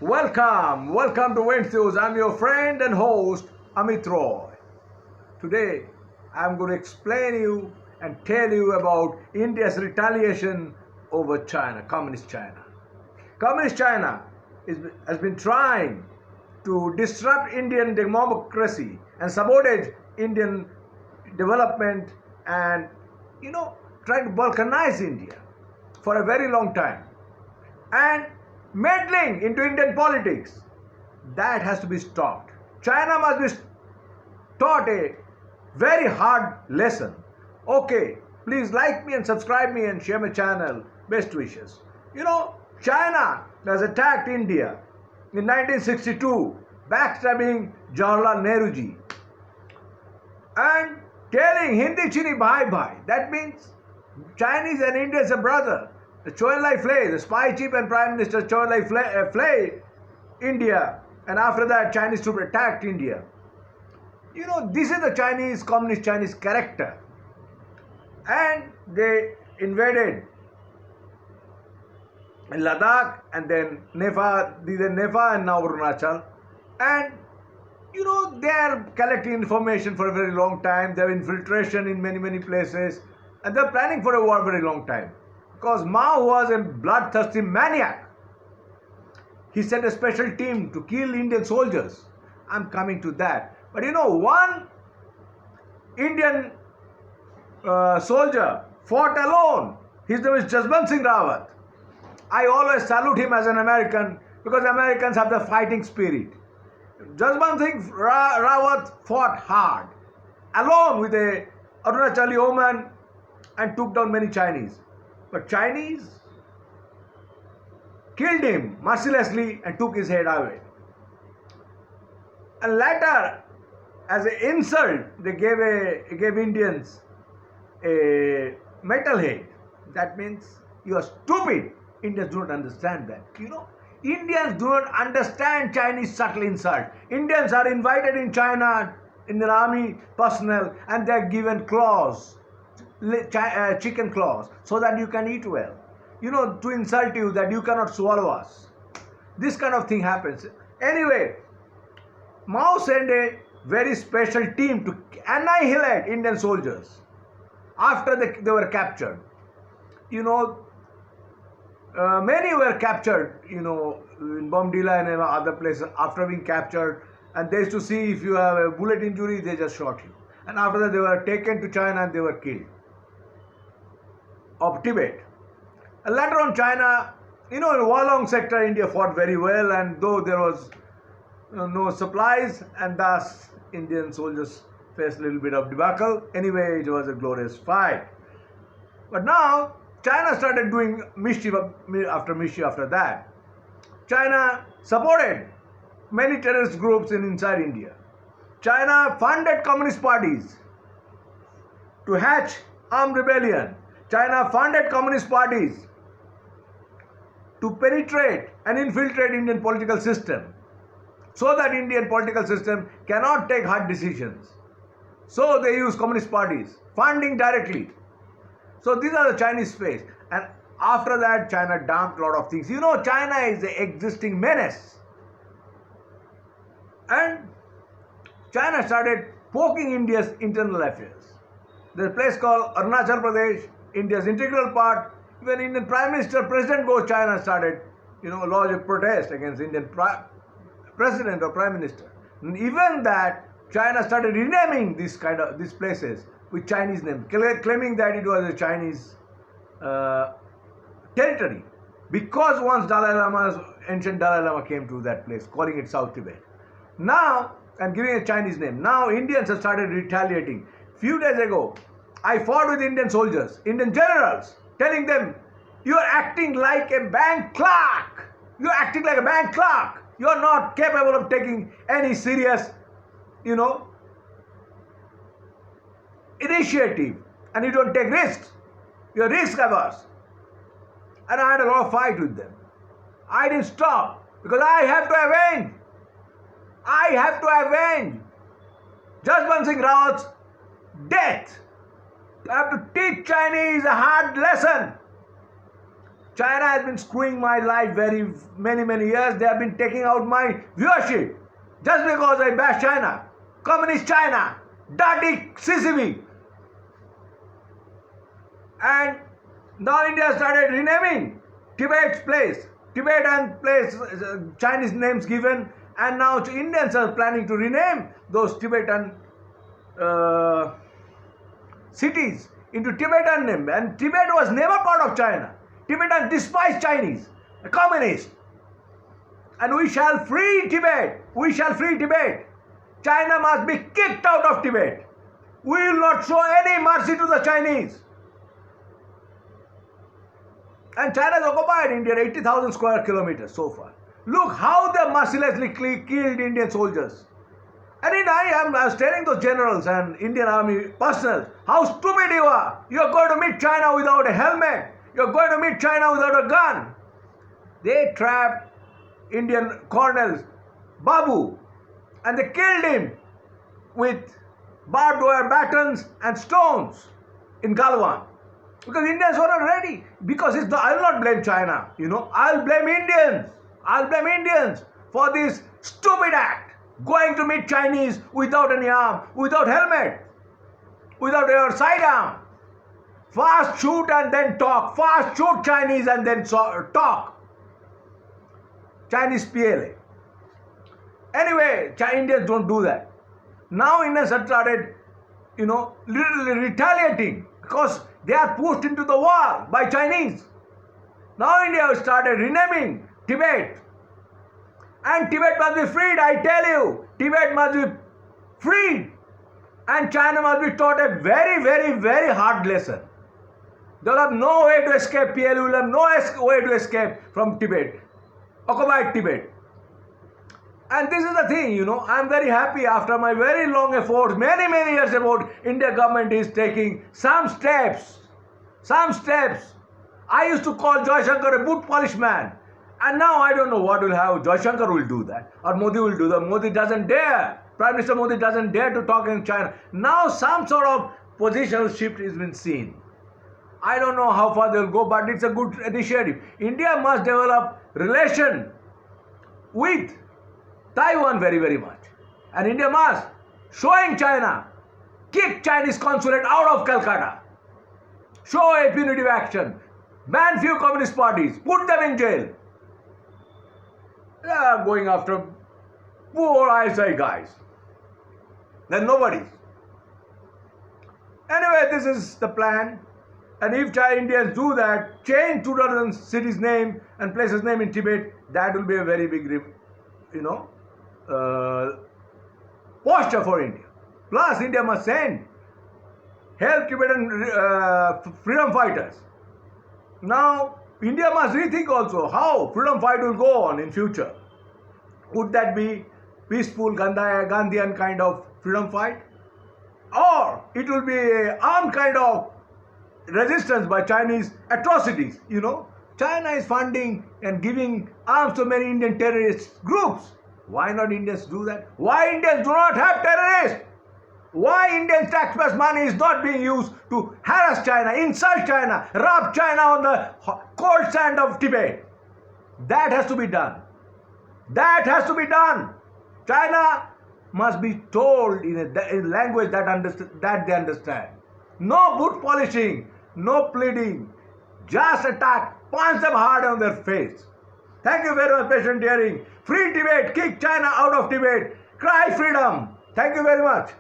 Welcome to Wednesdays. I'm your friend and host Amit Roy. Today, I'm going to explain you and tell you about India's retaliation over China, Communist China. Communist China has been trying to disrupt Indian democracy and sabotage Indian development and trying to balkanize India for a very long time and meddling into Indian politics. That has to be stopped. China must be taught a very hard lesson. Okay, please like me and subscribe me and share my channel. Best wishes. China has attacked India in 1962, backstabbing Jawaharlal Nehruji and telling Hindi chini bhai bhai. That means Chinese and Indians are brother. The Chou Enlai Flay, the spy chief and Prime Minister Chou Enlai Flay India, and after that Chinese troops attacked India. This is the communist Chinese character. And they invaded Ladakh and then Nepal and now Arunachal. And they are collecting information for a very long time. They have infiltration in many places. And they are planning for a war very long time. Because Mao was a bloodthirsty maniac. He sent a special team to kill Indian soldiers. I'm coming to that. But one Indian soldier fought alone. His name is Jaswant Singh Rawat. I always salute him as an American because Americans have the fighting spirit. Jaswant Singh Rawat fought hard alone with a Arunachali woman and took down many Chinese. But Chinese killed him mercilessly and took his head away. And later, as an insult, they gave Indians a metal head. That means you are stupid. Indians do not understand that. Indians do not understand Chinese subtle insult. Indians are invited in China in their army personnel and they are given claws, chicken claws, so that you can eat well. To insult you that you cannot swallow us. This kind of thing happens. Anyway, Mao sent a very special team to annihilate Indian soldiers after they were captured. Many were captured, in Bomdila and other places after being captured, and they used to see if you have a bullet injury, they just shot you. And after that, they were taken to China and they were killed. Of Tibet. And later on, China, in Wolong sector, India fought very well, and though there was no supplies, and thus Indian soldiers faced a little bit of debacle. Anyway, it was a glorious fight. But now, China started doing mischief after that. China supported many terrorist groups inside India. China funded communist parties to hatch armed rebellion. China funded communist parties to penetrate and infiltrate Indian political system so that Indian political system cannot take hard decisions. So they use communist parties, funding directly. So these are the Chinese face. And after that, China dumped a lot of things. China is an existing menace. And China started poking India's internal affairs. There's a place called Arunachal Pradesh, India's integral part. When Indian Prime Minister, President goes, China started, lodge a protest against Indian President or Prime Minister. And even that, China started renaming these places with Chinese names, claiming that it was a Chinese territory. Because once ancient Dalai Lama came to that place, calling it South Tibet. Now, I'm giving a Chinese name. Now, Indians have started retaliating. Few days ago, I fought with Indian soldiers, Indian generals, telling them, you are acting like a bank clerk. You are acting like a bank clerk. You are not capable of taking any serious, initiative, and you don't take risks. You're risk averse. And I had a lot of fight with them. I didn't stop because I have to avenge. I have to avenge Jaswant Singh Rawat's death. I have to teach Chinese a hard lesson. China has been screwing my life very many years. They have been taking out my viewership just because I bash China. Communist China, dirty CCB. And now India started renaming Tibet's place. Tibetan place, Chinese names given, and now Indians are planning to rename those Tibetan cities into Tibetan name. And Tibet was never part of China. Tibetans despise Chinese, communist. And we shall free Tibet. We shall free Tibet. China must be kicked out of Tibet. We will not show any mercy to the Chinese. And China has occupied India 80,000 square kilometers so far. Look how they mercilessly killed Indian soldiers. And I was telling those generals and Indian army personnel how stupid you are. You are going to meet China without a helmet. You are going to meet China without a gun. They trapped Indian colonel Babu and they killed him with barbed wire batons and stones in Galwan. Because Indians were not ready. Because I will not blame China, I will blame Indians. I will blame Indians for this stupid act. Going to meet Chinese without any arm, without helmet, without your sidearm. Fast shoot and then talk. Fast shoot Chinese and then talk. Chinese PLA. Anyway, Indians don't do that. Now Indians have started, literally retaliating because they are pushed into the war by Chinese. Now India has started renaming Tibet. And Tibet must be freed, I tell you. Tibet must be freed. And China must be taught a very hard lesson. They will have no way to escape. PLA will have no way to escape from Tibet. Occupied Tibet. And this is the thing, I am very happy after my very long efforts, many years about India government is taking some steps. I used to call Joy Shankar a boot polish man. And now I don't know what will have. Joy Shankar will do that. Or Modi will do that. Modi doesn't dare. Prime Minister Modi doesn't dare to talk in China. Now some sort of positional shift has been seen. I don't know how far they will go, but it's a good initiative. India must develop relation with Taiwan very much. And India must, showing China, kick Chinese consulate out of Calcutta. Show a punitive action. Ban few communist parties. Put them in jail. They are going after poor ISI guys. Then nobody's. Anyway, this is the plan. And if Indians do that, change 2,000 cities' name and places' name in Tibet, that will be a very big, posture for India. Plus, India must send help Tibetan freedom fighters. Now, India must rethink also how freedom fight will go on in future. Would that be peaceful Gandhian kind of freedom fight? Or it will be an armed kind of resistance by Chinese atrocities, China is funding and giving arms to many Indian terrorist groups. Why not Indians do that? Why Indians do not have terrorists? Why Indian taxpayers' money is not being used to harass China, insult China, rob China on the cold sand of Tibet? That has to be done. That has to be done. China must be told in a language that they understand. No boot polishing, no pleading. Just attack, punch them hard on their face. Thank you very much, patient hearing. Free Tibet, kick China out of Tibet. Cry freedom. Thank you very much.